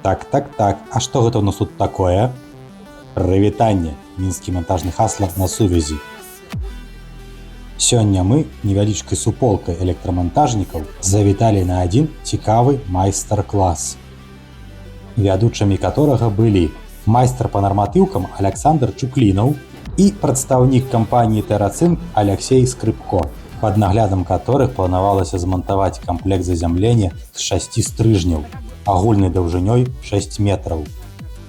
Так, а што гэта ў нас тут такое? Прывітанне, мінскі монтажны хасла на сувязі. Сёння мы невялічкай суполкай электрамонтажнікаў завіталі на адзін цікавы майстар-клас, вядучымі которага былі майстар па нарматыўкам Александр Чуклінаў і прадстаўнік кампаніі Терацинк Алексей Скрыпко, пад наглядам которых планавалася змантаваць камплект зазямлення з 6 стрыжняў агульнай даўжынёй 6 метраў.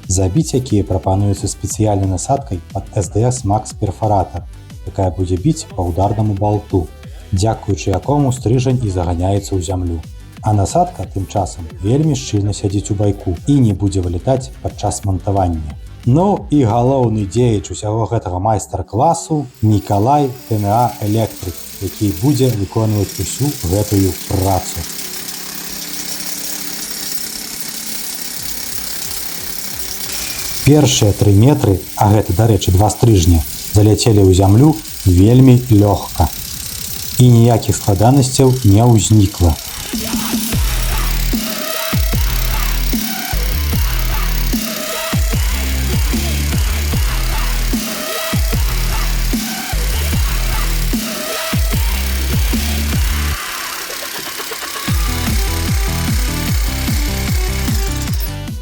Забіць якія прапануюцца спецыяльнай насадкай пад SDS Max перфаратар, якая будзе біць па ударнаму балту, дзякуючы якому стрыжань і заганяецца ў зямлю. А насадка тым часам вельмі шчыльна сядзіць у байку і не будзе вылетаць падчас мантавання. Ну і галоўны дзеяч усяго гэтага майстар-класу Мікалай ТНА Электрык, які будзе выконваць усю гэтую працу. Першыя 3 метры, а гэта, дарэчы, 2 стрыжня, заляцелі ў зямлю вельмі лёгка. І ніякіх складанасцяў не ўзнікла.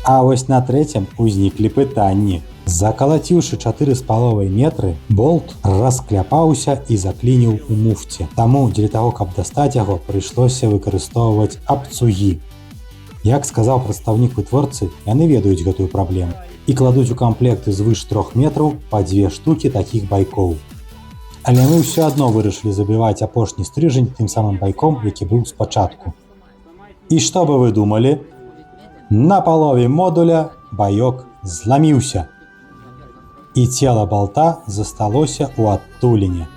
А вось на трэцім узніклі пытанні. Закалаціўшы 4,5 метры, болт раскляпаўся і заклініў у муфце. Таму дзеля таго, каб дастаць яго, прыйшлося выкарыстоўваць абцугі. Як сказаў прадстаўнік вытворцы, яны ведаюць гэтую праблему і кладуць у камплекты звыш 3 метраў па 2 штукі такіх байкоў. Але мы ўсё адно вырашылі забіваць апошні стрыжань тым самым байком, які быў спачатку. І што бы вы думалі? На палове модуля баёк зламіўся, і цела балта засталося ў адтуліне,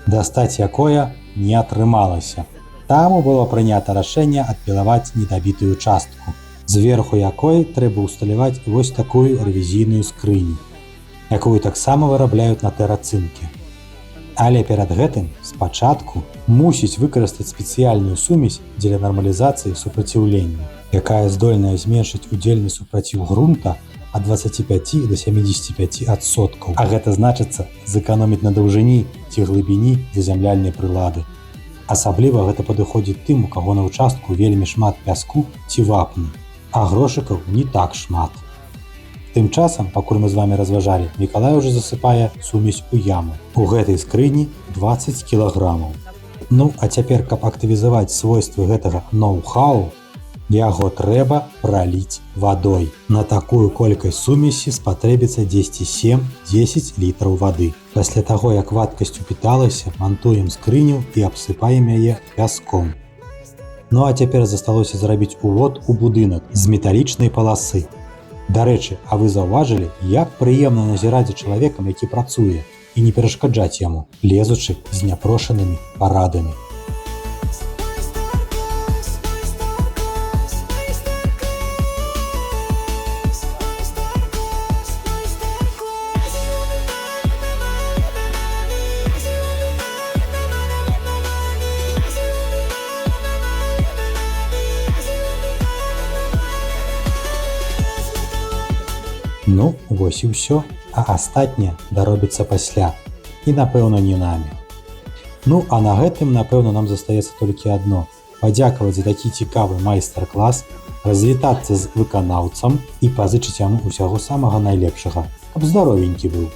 дастаць якое не атрымалася. Таму было прынята рашэнне адпілаваць недабітую частку, зверху якой трэба ўсталяваць вось такую рэвізійную скрыню, якую таксама вырабляюць на Терацинке. Але перад гэтым спачатку мусіць выкарыстаць спецыяльную сумесь дзеля нармалізацыі супраціўлення, якая здольная зменшыць удзельны супраціў грунта ад 25 до 75%. А гэта значыцца зэканоміць на даўжыні ці глыбіні зазямляльнай прылады. Асабліва гэта падыходзіць тым, у каго на ўчастку вельмі шмат пяску ці вапны, а грошыкаў не так шмат. Тым часам, пакуль мы з вами разважалі, Мікалай ўжо засыпае сумесь у яму. У гэтай скрыні 20 кілаграмаў. Ну, а цяпер, каб актывізаваць свойствы гэтага ноу-хау, яго трэба праліць вадой. На такую колькасць сумесі спатрэбіцца 10 літраў вады. Пасля таго, як вадкасць упіталася, мантуем скрыню і абсыпаем яе пяском. Ну а цяпер засталося зрабіць увод у будынак з металічнай паласы. Дарэчы, а вы заўважылі, як прыемна назіраць за чалавекам, які працуе, і не перашкаджаць яму, лезучы з няпрошанымі парадамі. Ну, вось і ўсё, а астатняе даробіцца пасля. І, напэўна, не намі. Ну, а на гэтым, напэўна, нам застаецца толькі адно – падзякаваць за такі цікавы майстар-клас, развітацца з выканаўцам і пазычыць яму ўсяго самага найлепшага, каб здаровенькі быў.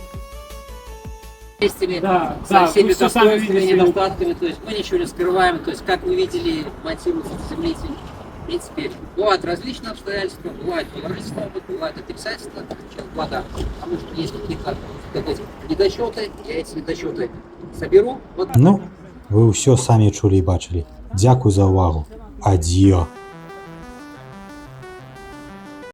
Да, со всеми достоинствами и недостатками, то есть мы ничего не скрываем, то есть как вы видели, монтируется заземлитель. В принципе, бывают различные обстоятельства, бывает неврожественный опыт, бывает отрицательно, чем вода. Потому что есть какие-то недочеты, я эти недочеты соберу. Вот. Ну, вы ўсё самі чулі і бачылі. Дзякуй за ўвагу. Адзіо.